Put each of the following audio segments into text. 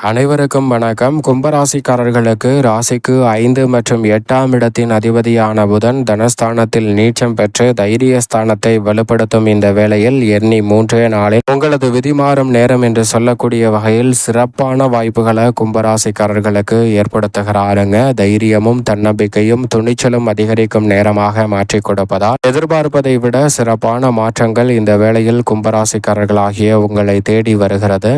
அனைவருக்கும் வணக்கம். கும்பராசிக்காரர்களுக்கு ராசிக்கு 5 மற்றும் 8ஆம் இடத்தின் அதிபதியான புதன் தனஸ்தானத்தில் நீச்சம் பெற்று தைரியஸ்தானத்தை வலுப்படுத்தும் இந்த வேளையில் எண்ணி 3 நாளில் உங்களது விதிமாறும் நேரம் என்று சொல்லக்கூடிய வகையில் சிறப்பான வாய்ப்புகளை கும்பராசிக்காரர்களுக்கு ஏற்படுத்துகிறாருங்க. தைரியமும் தன்னம்பிக்கையும் துணிச்சலும் அதிகரிக்கும் நேரமாக மாற்றிக் கொடுப்பதால் எதிர்பார்ப்பதை விட சிறப்பான மாற்றங்கள் இந்த வேளையில் கும்பராசிக்காரர்களாகிய உங்களை தேடி வருகிறது.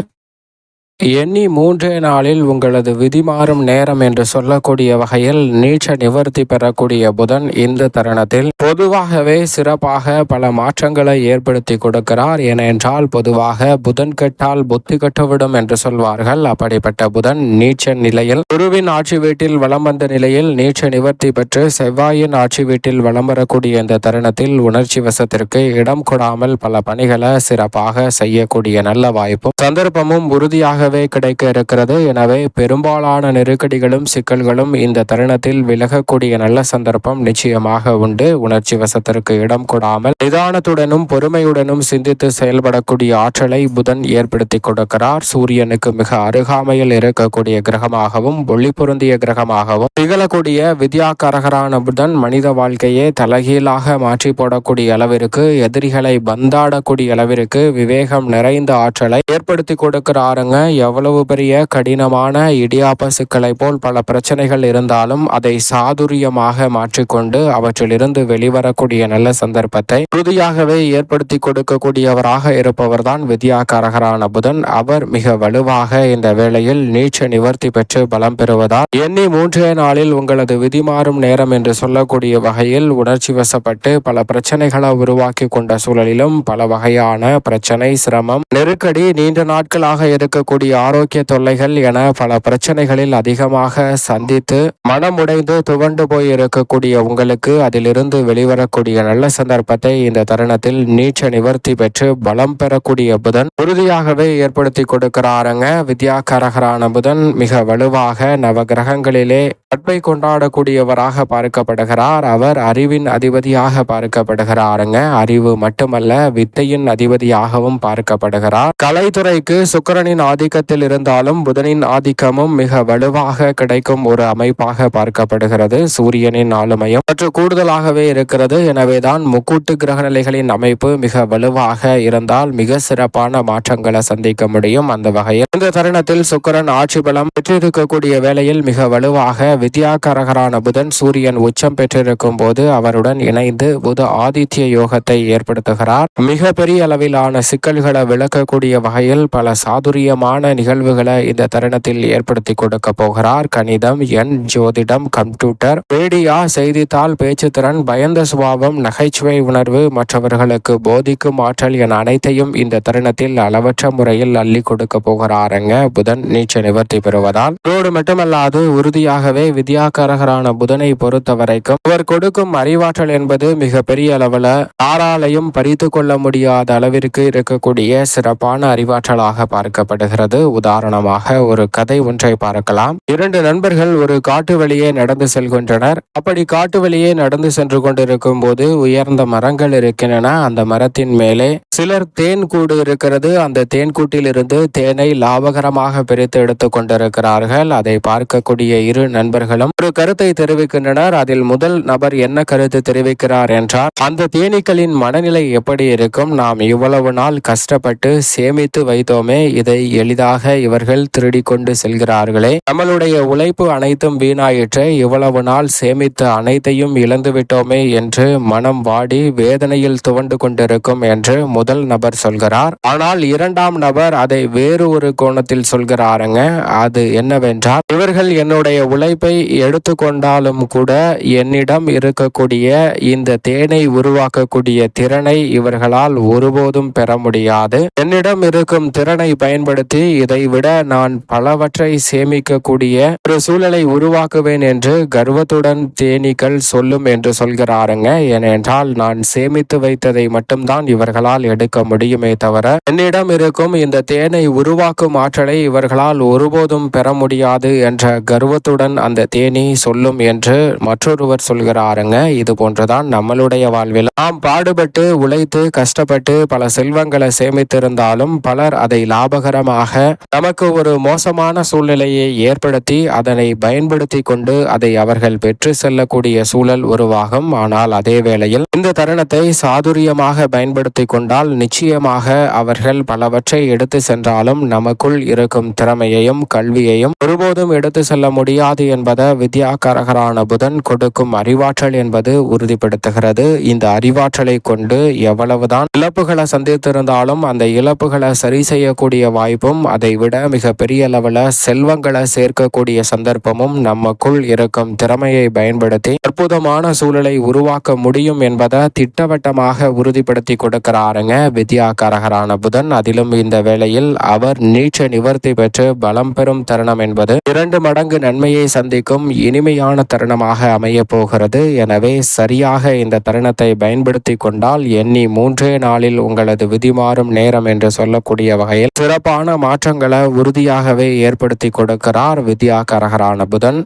எண்ணி 3 நாளில் உங்களது விதிமாறும் நேரம் என்று சொல்லக்கூடிய வகையில் நீச்ச நிவர்த்தி பெறக்கூடிய புதன் இந்த தருணத்தில் பொதுவாகவே சிறப்பாக பல மாற்றங்களை ஏற்படுத்தி கொடுக்கிறார். ஏனென்றால் பொதுவாக புதன் கெட்டால் புத்தி கட்டுவிடும் என்று சொல்வார்கள். அப்படிப்பட்ட புதன் நீச்ச நிலையில் குருவின் ஆட்சி வீட்டில் வலம் வந்த நிலையில் நீச்ச நிவர்த்தி பெற்று செவ்வாயின் ஆட்சி வீட்டில் வலம் வரக்கூடிய இந்த தருணத்தில் உணர்ச்சி வசத்திற்கு இடம் கொடாமல் பல பணிகளை சிறப்பாக செய்யக்கூடிய நல்ல வாய்ப்பும் சந்தர்ப்பமும் உறுதியாக கிடைக்க இருக்கிறது. எனவே பெரும்பாலான நெருக்கடிகளும் சிக்கல்களும் இந்த தருணத்தில் விலகக்கூடிய நல்ல சந்தர்ப்பம் நிச்சயமாக உண்டு. உணர்ச்சி வசத்திற்கு இடம் கொடாமல் நிதானத்துடனும் பொறுமையுடனும் சிந்தித்து செயல்படக்கூடிய ஆற்றலை புதன் ஏற்படுத்தி கொடுக்கிறார். சூரியனுக்கு மிக அருகாமையில் இருக்கக்கூடிய கிரகமாகவும் ஒளி பொருந்திய கிரகமாகவும் திகழக்கூடிய வித்யாகாரகரான புதன் மனித வாழ்க்கையே தலைகீழாக மாற்றி போடக்கூடிய அளவிற்கு எதிரிகளை பந்தாடக்கூடிய அளவிற்கு விவேகம் நிறைந்த ஆற்றலை ஏற்படுத்தி கொடுக்கிறாருங்க. எவ்வளவு பெரிய கடினமான இடியாப்ப சிக்கலை போல் பல பிரச்சனைகள் இருந்தாலும் அதை சாதுரியமாக மாற்றிக்கொண்டு அவற்றிலிருந்து வெளிவரக்கூடிய நல்ல சந்தர்ப்பத்தை உறுதியாகவே ஏற்படுத்தி கொடுக்கக்கூடியவராக இருப்பவர்தான் வித்யாகாரகரான புதன். அவர் மிக வலுவாக இந்த வேளையில் நீச்ச நிவர்த்தி பெற்று பலம் பெறுவதால் எண்ணி 3 நாளில் உங்களது விதிமாறும் நேரம் என்று சொல்லக்கூடிய வகையில் உணர்ச்சி வசப்பட்டு பல பிரச்சனைகளை உருவாக்கி கொண்ட சூழலிலும் பல வகையான பிரச்சனை, சிரமம், நெருக்கடி, நீண்ட நாட்களாக இருக்கக்கூடிய ஆரோக்கிய தொல்லைகள் என பல பிரச்சனைகளில் அதிகமாக சந்தித்து மனமுடைந்து துவண்டு போய் இருக்கக்கூடிய உங்களுக்கு அதிலிருந்து வெளிவரக்கூடிய நல்ல சந்தர்ப்பத்தை இந்த தருணத்தில் நீச்ச நிவர்த்தி பெற்று பலம் பெறக்கூடிய புதன் உறுதியாகவே ஏற்படுத்தி கொடுக்கிறாருங்க. வித்யாகாரகரான புதன் மிக வலுவாக நவ கிரகங்களிலே நட்பை கொண்டாடக்கூடியவராக பார்க்கப்படுகிறார். அவர் அறிவின் அதிபதியாக பார்க்கப்படுகிறாருங்க. அறிவு மட்டுமல்ல, வித்தையின் அதிபதியாகவும் பார்க்கப்படுகிறார். கலைத்துறைக்கு சுக்கிரனின் ஆதிக்கத்தில் இருந்தாலும் புதனின் ஆதிக்கமும் மிக வலுவாக கிடைக்கும் ஒரு அமைப்பாக பார்க்கப்படுகிறது. சூரியனின் ஆளுமையும் சற்று கூடுதலாகவே இருக்கிறது. எனவேதான் முக்கூட்டு கிரக நிலைகளின் அமைப்பு மிக வலுவாக இருந்தால் மிக சிறப்பான மாற்றங்களை சந்திக்க முடியும். அந்த வகையில் இந்த தருணத்தில் சுக்கிரன் ஆட்சி பலம் பெற்றிருக்கக்கூடிய வேளையில் மிக வலுவாக வித்யாகாரகரான புதன் சூரியன் உச்சம் பெற்றிருக்கும் போது அவருடன் இணைந்து புத ஆதித்ய யோகத்தை ஏற்படுத்துகிறார். மிக பெரிய அளவிலான சிக்கல்களை விளக்கக்கூடிய வகையில் பல சாதுரியமான நிகழ்வுகளை இந்த தருணத்தில் ஏற்படுத்தி கொடுக்க போகிறார். கணிதம், எண், ஜோதிடம், கம்ப்யூட்டர், மீடியா, செய்தித்தாள், பேச்சுத்திறன், பயந்த சுபாவம், நகைச்சுவை உணர்வு, மற்றவர்களுக்கு போதிக்கும் ஆற்றல் என அனைத்தையும் இந்த தருணத்தில் அளவற்ற முறையில் அள்ளி கொடுக்க போகிறாருங்க புதன் நீச்ச நிவர்த்தி பெறுவதால். இதோடு மட்டுமல்லாது உறுதியாகவே வித்யாகாரகரான புதனை பொறுத்த வரைக்கும் அவர் கொடுக்கும் அறிவாற்றல் என்பது மிக பெரிய அளவில் யாராலையும் பறித்து கொள்ள முடியாத அளவிற்கு இருக்கக்கூடிய சிறப்பான அறிவாற்றலாக பார்க்கப்படுகிறது. உதாரணமாக ஒரு கதை ஒன்றை பார்க்கலாம். 2 நண்பர்கள் ஒரு காட்டு வழியே நடந்து செல்கின்றனர். அப்படி காட்டு வழியே நடந்து சென்று கொண்டிருக்கும் போது உயர்ந்த மரங்கள் இருக்கின்றன. அந்த மரத்தின் மேலே சிலர் தேன் கூடு இருக்கிறது. அந்த தேன் கூட்டில் இருந்து தேனை லாபகரமாக பிரித்து எடுத்துக் கொண்டிருக்கிறார்கள். அதை பார்க்கக்கூடிய 2 நண்பர்களும் ஒரு கருத்தை தெரிவிக்கின்றனர். அதில் முதல் நபர் என்ன கருத்து தெரிவிக்கிறார் என்றால், அந்த தேனீக்களின் மனநிலை எப்படி இருக்கும்? நாம் இவ்வளவு நாள் கஷ்டப்பட்டு சேமித்து வைத்தோமே, இதை எளிதாக இவர்கள் திருடி கொண்டு செல்கிறார்களே, நம்மளுடைய உழைப்பு அனைத்தும் வீணாயிற்று, இவ்வளவு நாள் சேமித்து அனைத்தையும் இழந்து விட்டோமே என்று மனம் வாடி வேதனையில் துவண்டு கொண்டிருக்கும் என்று முதல் நபர் சொல்கிறார். ஆனால் 2ஆம் நபர் அதை வேறு ஒரு கோணத்தில் சொல்கிறாருங்க. அது என்னவென்றால், இவர்கள் என்னுடைய உழைப்பை எடுத்துக்கொண்டாலும் கூட என்னிடம் இருக்கக்கூடிய இந்த தேனை உருவாக்கக்கூடிய திறனை இவர்களால் ஒருபோதும் பெற முடியாது. என்னிடம் இருக்கும் திறனை பயன்படுத்தி இதை விட நான் பலவற்றை சேமிக்கக்கூடிய ஒரு சூழலை உருவாக்குவேன் என்று கர்வத்துடன் தேனீக்கள் சொல்லும் என்று சொல்கிறாருங்க. ஏனென்றால் நான் சேமித்து வைத்ததை மட்டும்தான் இவர்களால் எடுக்க முடியுமே தவிர என்னிடம் இருக்கும் இந்த தேனை உருவாக்கும் ஆற்றலை இவர்களால் ஒருபோதும் பெற முடியாது என்ற கர்வத்துடன் அந்த தேனி சொல்லும் என்று மற்றொருவர் சொல்கிறாருங்க. இது போன்றுதான் நம்மளுடைய வாழ்வில் நாம் பாடுபட்டு உழைத்து கஷ்டப்பட்டு பல செல்வங்களை சேமித்திருந்தாலும் பலர் அதை லாபகரமாக நமக்கு ஒரு மோசமான சூழ்நிலையை ஏற்படுத்தி அதனை பயன்படுத்தி கொண்டு அதை அவர்கள் பெற்று செல்லக்கூடிய சூழல் உருவாகும். ஆனால் அதே வேளையில் இந்த தருணத்தை சாதுரியமாக பயன்படுத்தி கொண்டால் நிச்சயமாக அவர்கள் பலவற்றை எடுத்து சென்றாலும் நமக்குள் இருக்கும் திறமையையும் கல்வியையும் ஒருபோதும் எடுத்து செல்ல முடியாது என்பதை வித்யாகாரகரான புதன் கொடுக்கும் அறிவாற்றல் என்பது உறுதிப்படுத்துகிறது. இந்த அறிவாற்றலை கொண்டு எவ்வளவுதான் இழப்புகளை சந்தித்திருந்தாலும் அந்த இழப்புகளை சரி செய்யக்கூடிய வாய்ப்பும் அதை விட மிக பெரிய அளவில் செல்வங்களை சேர்க்கக்கூடிய சந்தர்ப்பமும் நமக்குள் இருக்கும் திறமையை பயன்படுத்தி அற்புதமான சூழலை உருவாக்க முடியும் என்பதை திட்டவட்டமாக உறுதிப்படுத்தி கொடுக்கிறாருங்க வித்யாகாரகரான புதன். அதிலும் இந்த வேளையில் அவர் நீச்ச நிவர்த்தி பெற்று பலம் பெறும் தருணம் என்பது 2 மடங்கு நன்மையை சந்திக்கும் இனிமையான தருணமாக அமைய போகிறது. எனவே சரியாக இந்த தருணத்தை பயன்படுத்தி கொண்டால் எண்ணி 3 நாளில் உங்களது விதி மாறும் நேரம் என்று சொல்லக்கூடிய வகையில் சிறப்பான மாற்றங்களை உறுதியாகவே ஏற்படுத்தி கொடுக்கிறார் வித்யாகாரகரான புதன்.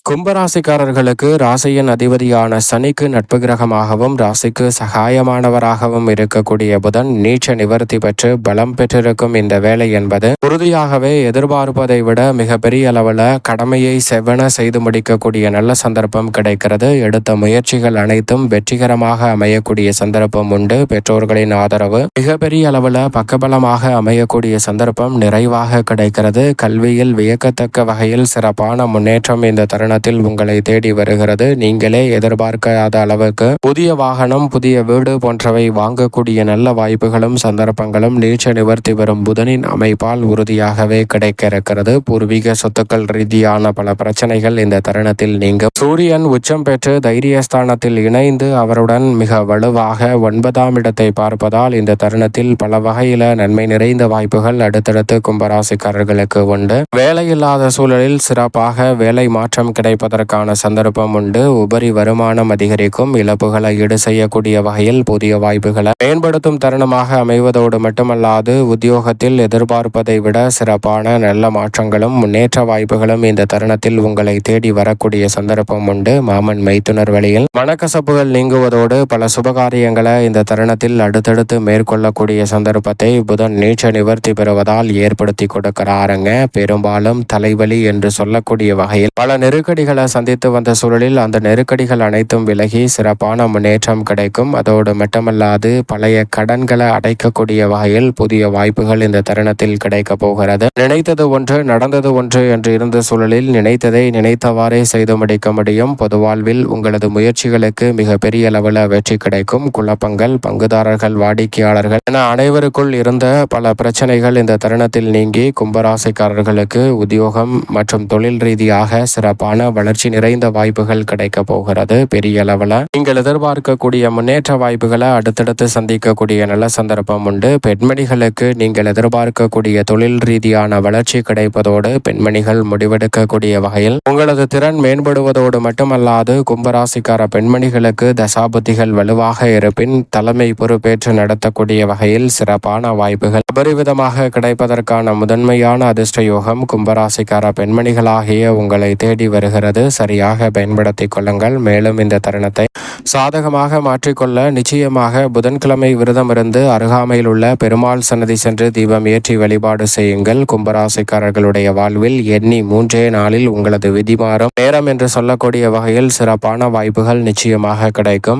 கும்பராசிக்காரர்களுக்கு ராசியின் அதிபதியான சனிக்கு நட்பு கிரகமாகவும் ராசிக்கு சகாயமானவராகவும் இருக்கக்கூடிய புதன் நீச்ச நிவர்த்தி பெற்று பலம் பெற்றிருக்கும் இந்த வேலை என்பது உறுதியாகவே எதிர்பார்ப்பதை விட மிக பெரிய அளவில் கடமையை செவ்வன செய்து முடிக்கக்கூடிய நல்ல சந்தர்ப்பம் கிடைக்கிறது. எடுத்த முயற்சிகள் அனைத்தும் வெற்றிகரமாக அமையக்கூடிய சந்தர்ப்பம் உண்டு. பெற்றோர்களின் ஆதரவு மிகப்பெரிய அளவில் பக்கபலமாக அமையக்கூடிய சந்தர்ப்பம் நிறைவாக கிடைக்கிறது. கல்வியில் வியக்கத்தக்க வகையில் சிறப்பான முன்னேற்றம் இந்த தருணத்தில் உங்களை தேடி வருகிறது. நீங்களே எதிர்பார்க்காத அளவுக்கு புதிய வாகனம், புதிய வீடு போன்றவை வாங்கக்கூடிய நல்ல வாய்ப்புகளும் சந்தர்ப்பங்களும் நீச்ச நிவர்த்தி பெறும் புதனின் அமைப்பால் உறுதியாகவே கிடைக்க இருக்கிறது. பூர்வீக சொத்துக்கள் ரீதியான பல பிரச்சனைகள் இந்த தருணத்தில் நீங்கும். சூரியன் உச்சம் பெற்று தைரியஸ்தானத்தில் இணைந்து அவருடன் மிக வலுவாக 9ஆம் இடத்தை பார்ப்பதால் இந்த தருணத்தில் பல வகையில நன்மை நிறைந்த வாய்ப்புகள் அடுத்தடுத்து கும்பராசிக்காரர்களுக்கு உண்டு. வேலையில்லாத சூழலில் சிறப்பாக வேலை மாற்றம் கிடைப்பதற்கான சந்தர்ப்பம் உண்டு. உபரி வருமானம் அதிகரிக்கும். இழப்புகளை ஈடு செய்யக்கூடிய வகையில் புதிய வாய்ப்புகளை மேம்படுத்தும் தருணமாக அமைவதோடு மட்டுமல்லாது உத்தியோகத்தில் எதிர்பார்ப்பதை விட சிறப்பான நல்ல மாற்றங்களும் முன்னேற்ற வாய்ப்புகளும் இந்த தருணத்தில் உங்களை தேடி வரக்கூடிய சந்தர்ப்பம் உண்டு. மாமன் மைத்துனர் வழியில் மனக்கசப்புகள் நீங்குவதோடு பல சுபகாரியங்களை இந்த தருணத்தில் அடுத்தடுத்து மேற்கொள்ளக்கூடிய சந்தர்ப்பத்தை புதன் நீச்ச நிவர்த்தி பெறுவதால் ஏற்படுத்தி கொடுக்கிறாருங்க. பெரும்பாலும் தலைவலி என்று சொல்லக்கூடிய வகையில் பல நெருக்கடிகளை சந்தித்து வந்த சூழலில் அந்த நெருக்கடிகள் அனைத்தும் விலகி சிறப்பான முன்னேற்றம் கிடைக்கும். அதோடு மட்டுமல்லாது பழைய கடன்களை அடைக்கக்கூடிய வகையில் புதிய வாய்ப்புகள் இந்த தருணத்தில் கிடைக்க போகிறது. நினைத்தது ஒன்று நடந்தது ஒன்று என்று இருந்த சூழலில் நினைத்ததை நினைத்தவாறே செய்து முடிக்க முடியும். பொது வாழ்வில் உங்களது முயற்சிகளுக்கு மிக பெரிய அளவில் வெற்றி கிடைக்கும். குழப்பங்கள், பங்குதாரர்கள், வாடிக்கையாளர்கள் என அனைவருக்குள் இருந்த பல பிரச்சனைகள் இந்த தருணத்தில் நீங்கி கும்பராசிக்காரர்களுக்கு உத்தியோகம் மற்றும் தொழில் ரீதியாக சிறப்பான வளர்ச்சி நிறைந்த வாய்ப்புகள் கிடைக்க போகிறது. பெரிய அளவில் நீங்கள் எதிர்பார்க்கக்கூடிய முன்னேற்ற வாய்ப்புகளை அடுத்தடுத்து சந்திக்கக்கூடிய நல்ல சந்தர்ப்பம் உண்டு. பெண்மணிகளுக்கு நீங்கள் எதிர்பார்க்கக்கூடிய தொழில் ரீதியான வளர்ச்சி கிடைப்பதோடு பெண்மணிகள் முடிவெடுக்கக்கூடிய வகையில் உங்களது திறன் மேம்படுவதோடு மட்டுமல்லாது கும்பராசிக்கார பெண்மணிகளுக்கு தசாபுத்திகள் வலுவாக இருப்பின் தலைமை பொறுப்பேற்று நடத்தக்கூடிய வகையில் சிறப்பான வாய்ப்புகள் அபரிவிதமாக கிடைப்பதற்கான முதன்மையான அதிர்ஷ்ட யோகம் கும்பராசிக்கார பெண்மணிகளாகிய உங்களை தேடி வருகிறது. சரியாக பயன்படுத்திக் கொள்ளுங்கள். மேலும் இந்த தருணத்தை சாதகமாக மாற்றிக்கொள்ள நிச்சயமாக புதன்கிழமை விரதம் இருந்து அருகாமையில் உள்ள பெருமாள் சன்னதி சென்று தீபம் ஏற்றி வழிபாடு செய்யுங்கள். கும்பராசிக்காரர்களுடைய வாழ்வில் எண்ணி 3 நாளில் உங்களது விதி மாறும் நேரம் என்று சொல்லக்கூடிய வகையில் சிறப்பான வாய்ப்புகள் நிச்சயமாக கிடைக்கும்.